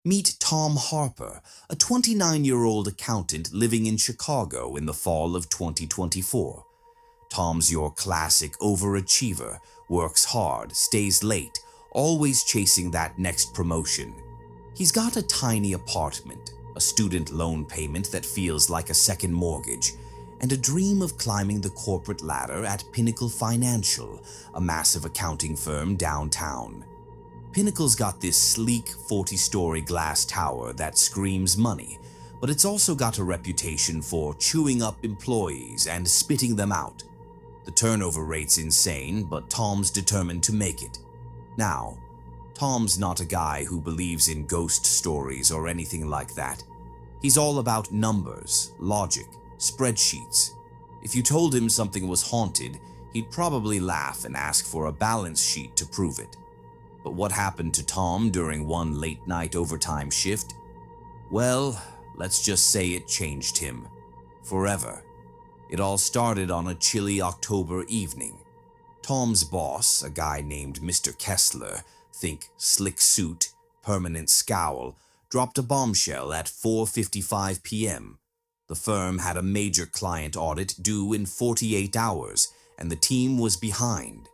Meet Tom Harper, a 29-year-old accountant living in Chicago in the fall of 2024. Tom's your classic overachiever, works hard, stays late, always chasing that next promotion. He's got a tiny apartment, a student loan payment that feels like a second mortgage, and a dream of climbing the corporate ladder at Pinnacle Financial, a massive accounting firm downtown. Pinnacle's got this sleek 40-story glass tower that screams money, but it's also got a reputation for chewing up employees and spitting them out. The turnover rate's insane, but Tom's determined to make it. Now, Tom's not a guy who believes in ghost stories or anything like that. He's all about numbers, logic, spreadsheets. If you told him something was haunted, he'd probably laugh and ask for a balance sheet to prove it. But what happened to Tom during one late-night overtime shift? Well, let's just say it changed him. Forever. It all started on a chilly October evening. Tom's boss, a guy named Mr. Kessler, think slick suit, permanent scowl, dropped a bombshell at 4:55 p.m. The firm had a major client audit due in 48 hours, and the team was behind.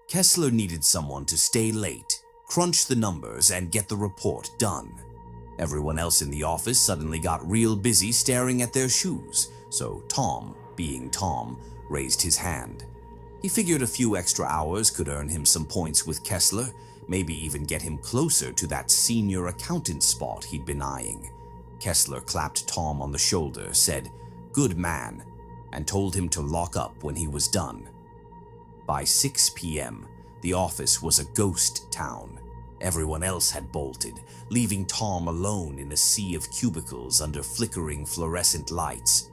Kessler needed someone to stay late, crunch the numbers, and get the report done. Everyone else in the office suddenly got real busy staring at their shoes, so Tom, being Tom, raised his hand. He figured a few extra hours could earn him some points with Kessler, maybe even get him closer to that senior accountant spot he'd been eyeing. Kessler clapped Tom on the shoulder, said, "Good man," and told him to lock up when he was done. By 6 p.m., the office was a ghost town. Everyone else had bolted, leaving Tom alone in a sea of cubicles under flickering fluorescent lights.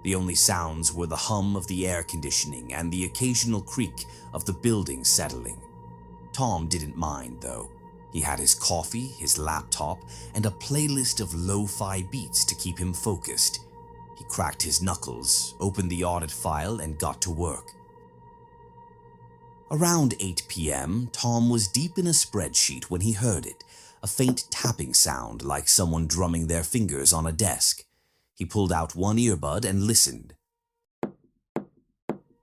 The only sounds were the hum of the air conditioning and the occasional creak of the building settling. Tom didn't mind, though. He had his coffee, his laptop, and a playlist of lo-fi beats to keep him focused. He cracked his knuckles, opened the audit file, and got to work. Around 8 p.m., Tom was deep in a spreadsheet when he heard it, a faint tapping sound like someone drumming their fingers on a desk. He pulled out one earbud and listened.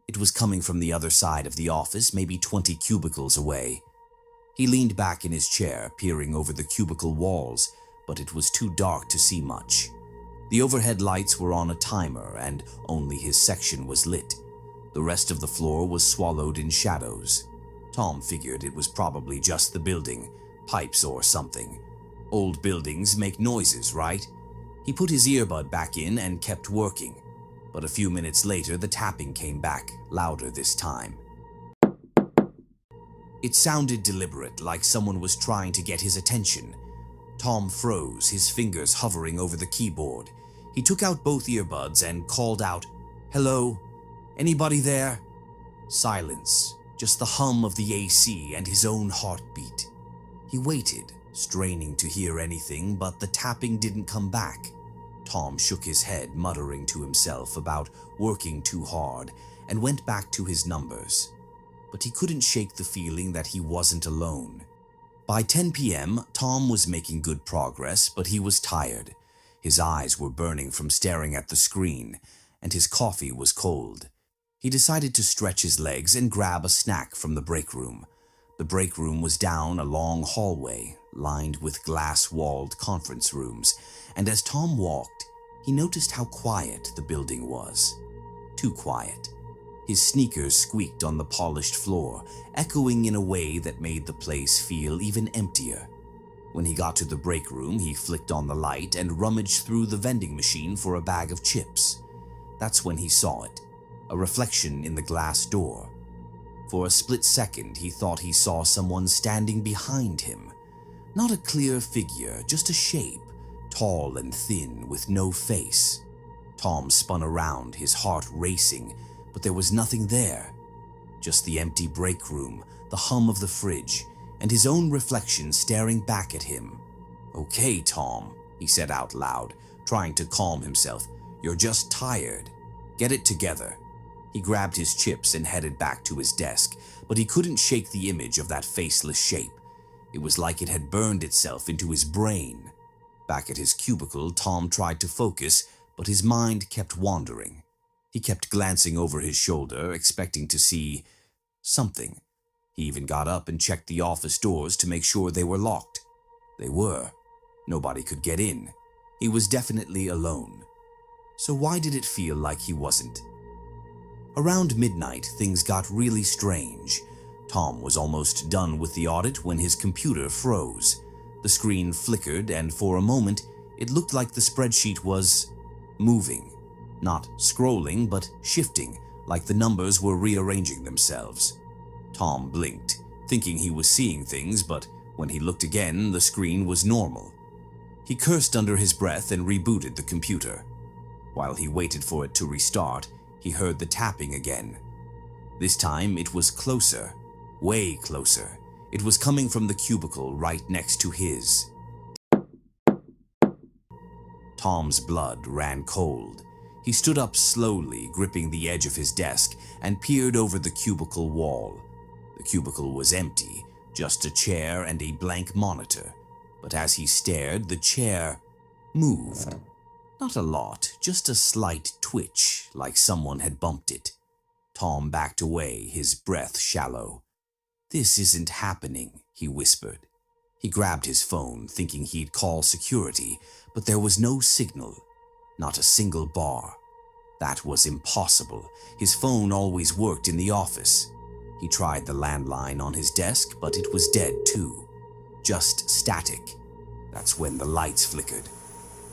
It was coming from the other side of the office, maybe 20 cubicles away. He leaned back in his chair, peering over the cubicle walls, but it was too dark to see much. The overhead lights were on a timer, and only his section was lit. The rest of the floor was swallowed in shadows. Tom figured it was probably just the building, pipes or something. Old buildings make noises, right? He put his earbud back in and kept working. But a few minutes later, the tapping came back, louder this time. It sounded deliberate, like someone was trying to get his attention. Tom froze, his fingers hovering over the keyboard. He took out both earbuds and called out, "Hello? Anybody there?" Silence, just the hum of the AC and his own heartbeat. He waited, straining to hear anything, but the tapping didn't come back. Tom shook his head, muttering to himself about working too hard, and went back to his numbers. But he couldn't shake the feeling that he wasn't alone. By 10 p.m., Tom was making good progress, but he was tired. His eyes were burning from staring at the screen, and his coffee was cold. He decided to stretch his legs and grab a snack from the break room. The break room was down a long hallway, lined with glass-walled conference rooms, and as Tom walked, he noticed how quiet the building was. Too quiet. His sneakers squeaked on the polished floor, echoing in a way that made the place feel even emptier. When he got to the break room, he flicked on the light and rummaged through the vending machine for a bag of chips. That's when he saw it, a reflection in the glass door. For a split second, he thought he saw someone standing behind him. Not a clear figure, just a shape, tall and thin, with no face. Tom spun around, his heart racing, but there was nothing there. Just the empty break room, the hum of the fridge, and his own reflection staring back at him. "Okay, Tom," he said out loud, trying to calm himself. "You're just tired. Get it together." He grabbed his chips and headed back to his desk, but he couldn't shake the image of that faceless shape. It was like it had burned itself into his brain. Back at his cubicle, Tom tried to focus, but his mind kept wandering. He kept glancing over his shoulder, expecting to see something. He even got up and checked the office doors to make sure they were locked. They were. Nobody could get in. He was definitely alone. So why did it feel like he wasn't? Around midnight, things got really strange. Tom was almost done with the audit when his computer froze. The screen flickered, and for a moment, it looked like the spreadsheet was moving. Not scrolling, but shifting, like the numbers were rearranging themselves. Tom blinked, thinking he was seeing things, but when he looked again, the screen was normal. He cursed under his breath and rebooted the computer. While he waited for it to restart, he heard the tapping again. This time it was closer, way closer. It was coming from the cubicle right next to his. Tom's blood ran cold. He stood up slowly, gripping the edge of his desk, and peered over the cubicle wall. The cubicle was empty, just a chair and a blank monitor. But as he stared, the chair moved. Not a lot, just a slight twitch, like someone had bumped it. Tom backed away, his breath shallow. "This isn't happening," he whispered. He grabbed his phone, thinking he'd call security, but there was no signal, not a single bar. That was impossible. His phone always worked in the office. He tried the landline on his desk, but it was dead too. Just static. That's when the lights flickered.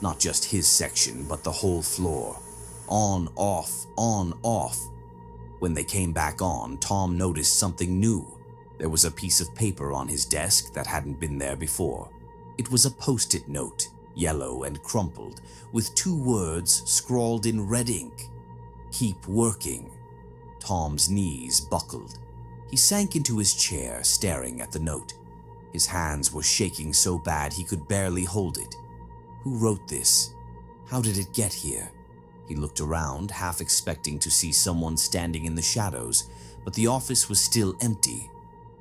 Not just his section, but the whole floor. On, off, on, off. When they came back on, Tom noticed something new. There was a piece of paper on his desk that hadn't been there before. It was a post-it note, yellow and crumpled, with 2 words scrawled in red ink. "Keep working." Tom's knees buckled. He sank into his chair, staring at the note. His hands were shaking so bad he could barely hold it. Who wrote this? How did it get here? He looked around, half expecting to see someone standing in the shadows, but the office was still empty,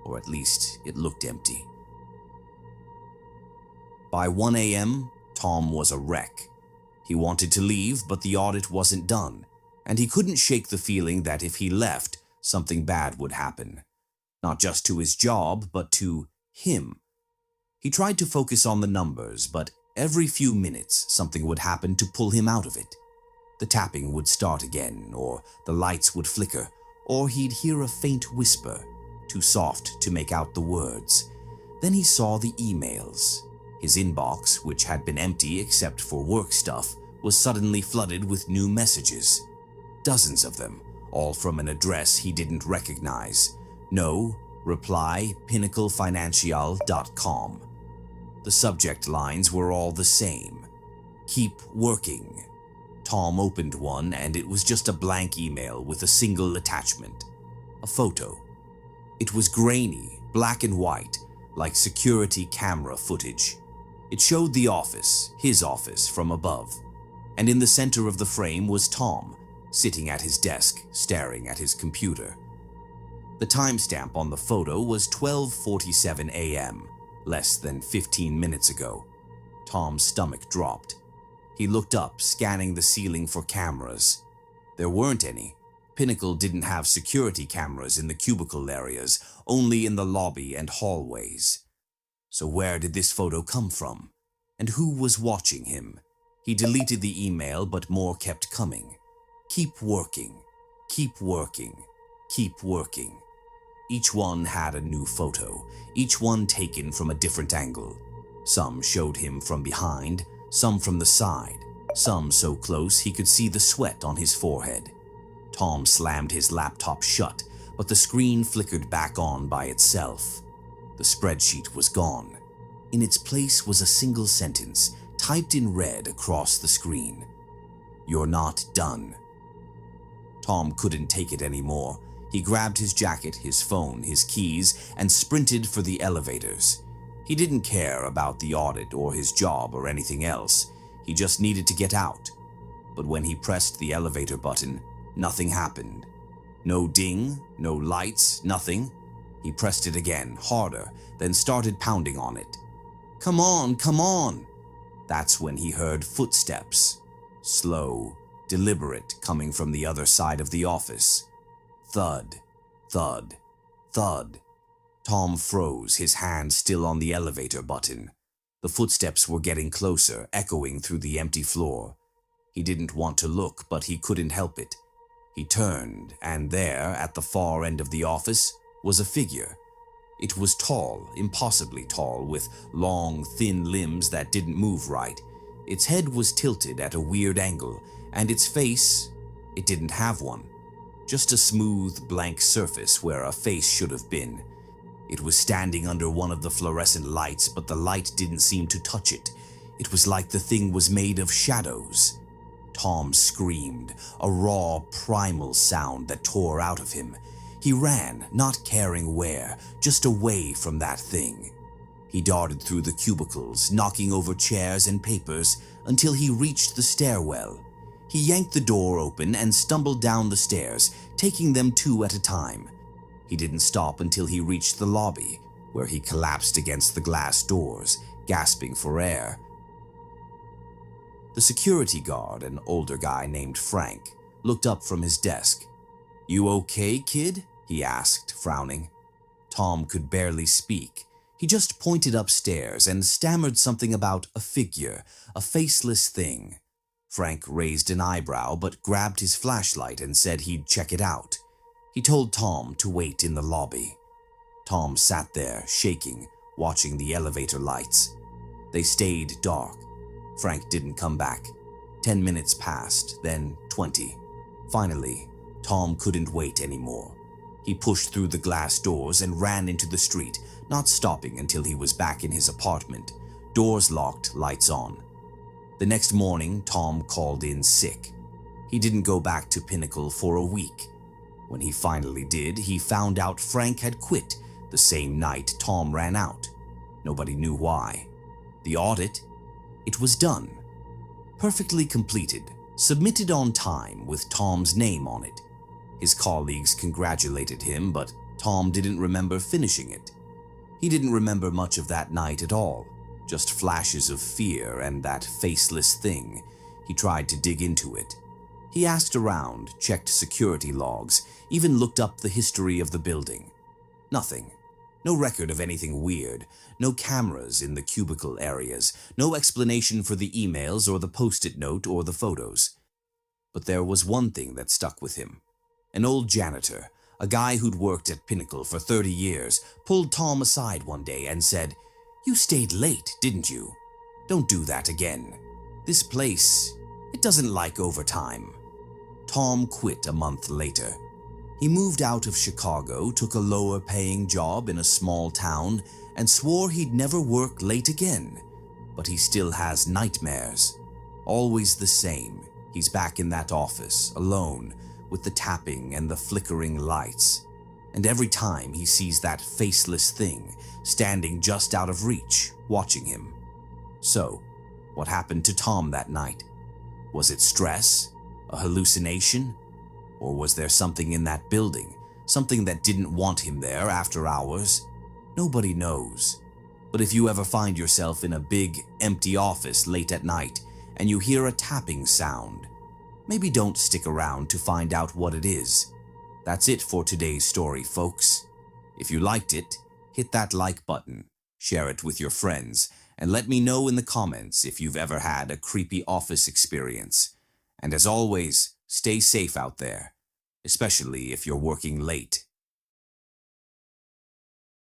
or at least it looked empty. By 1 a.m., Tom was a wreck. He wanted to leave, but the audit wasn't done, and he couldn't shake the feeling that if he left, something bad would happen. Not just to his job, but to him. He tried to focus on the numbers, but every few minutes something would happen to pull him out of it. The tapping would start again, or the lights would flicker, or he'd hear a faint whisper, too soft to make out the words. Then he saw the emails. His inbox, which had been empty except for work stuff, was suddenly flooded with new messages. Dozens of them, all from an address he didn't recognize. No, reply pinnaclefinancial.com. The subject lines were all the same. Keep working. Tom opened one, and it was just a blank email with a single attachment. A photo. It was grainy, black and white, like security camera footage. It showed the office, his office, from above. And in the center of the frame was Tom, sitting at his desk, staring at his computer. The timestamp on the photo was 12:47 a.m., less than 15 minutes ago. Tom's stomach dropped. He looked up, scanning the ceiling for cameras. There weren't any. Pinnacle didn't have security cameras in the cubicle areas, only in the lobby and hallways. So where did this photo come from? And who was watching him? He deleted the email, but more kept coming. Keep working. Keep working. Keep working. Each one had a new photo, each one taken from a different angle. Some showed him from behind, some from the side, some so close he could see the sweat on his forehead. Tom slammed his laptop shut, but the screen flickered back on by itself. The spreadsheet was gone. In its place was a single sentence, typed in red across the screen. "You're not done." Tom couldn't take it anymore. He grabbed his jacket, his phone, his keys, and sprinted for the elevators. He didn't care about the audit or his job or anything else. He just needed to get out. But when he pressed the elevator button, nothing happened. No ding, no lights, nothing. He pressed it again, harder, then started pounding on it. "Come on, come on!" That's when he heard footsteps, slow, deliberate, coming from the other side of the office. Thud, thud, thud. Tom froze, his hand still on the elevator button. The footsteps were getting closer, echoing through the empty floor. He didn't want to look, but he couldn't help it. He turned, and there, at the far end of the office, was a figure. It was tall, impossibly tall, with long, thin limbs that didn't move right. Its head was tilted at a weird angle, and its face, it didn't have one. Just a smooth, blank surface where a face should have been. It was standing under one of the fluorescent lights, but the light didn't seem to touch it. It was like the thing was made of shadows. Tom screamed, a raw, primal sound that tore out of him. He ran, not caring where, just away from that thing. He darted through the cubicles, knocking over chairs and papers until he reached the stairwell. He yanked the door open and stumbled down the stairs, taking them two at a time. He didn't stop until he reached the lobby, where he collapsed against the glass doors, gasping for air. The security guard, an older guy named Frank, looked up from his desk. "You okay, kid?" he asked, frowning. Tom could barely speak. He just pointed upstairs and stammered something about a figure, a faceless thing. Frank raised an eyebrow but grabbed his flashlight and said he'd check it out. He told Tom to wait in the lobby. Tom sat there, shaking, watching the elevator lights. They stayed dark. Frank didn't come back. 10 minutes passed, then 20. Finally, Tom couldn't wait anymore. He pushed through the glass doors and ran into the street, not stopping until he was back in his apartment. Doors locked, lights on. The next morning, Tom called in sick. He didn't go back to Pinnacle for a week. When he finally did, he found out Frank had quit the same night Tom ran out. Nobody knew why. The audit? It was done. Perfectly completed, submitted on time with Tom's name on it. His colleagues congratulated him, but Tom didn't remember finishing it. He didn't remember much of that night at all, just flashes of fear and that faceless thing. He tried to dig into it. He asked around, checked security logs, even looked up the history of the building. Nothing. No record of anything weird, no cameras in the cubicle areas, no explanation for the emails or the post-it note or the photos. But there was one thing that stuck with him. An old janitor, a guy who'd worked at Pinnacle for 30 years, pulled Tom aside one day and said, "You stayed late, didn't you? Don't do that again. This place, it doesn't like overtime." Tom quit a month later. He moved out of Chicago, took a lower-paying job in a small town, and swore he'd never work late again. But he still has nightmares. Always the same. He's back in that office, alone, with the tapping and the flickering lights. And every time he sees that faceless thing standing just out of reach, watching him. So, what happened to Tom that night? Was it stress? A hallucination? Or was there something in that building, something that didn't want him there after hours? Nobody knows. But if you ever find yourself in a big, empty office late at night and you hear a tapping sound, maybe don't stick around to find out what it is. That's it for today's story, folks. If you liked it, hit that like button, share it with your friends, and let me know in the comments if you've ever had a creepy office experience. And as always, stay safe out there, especially if you're working late.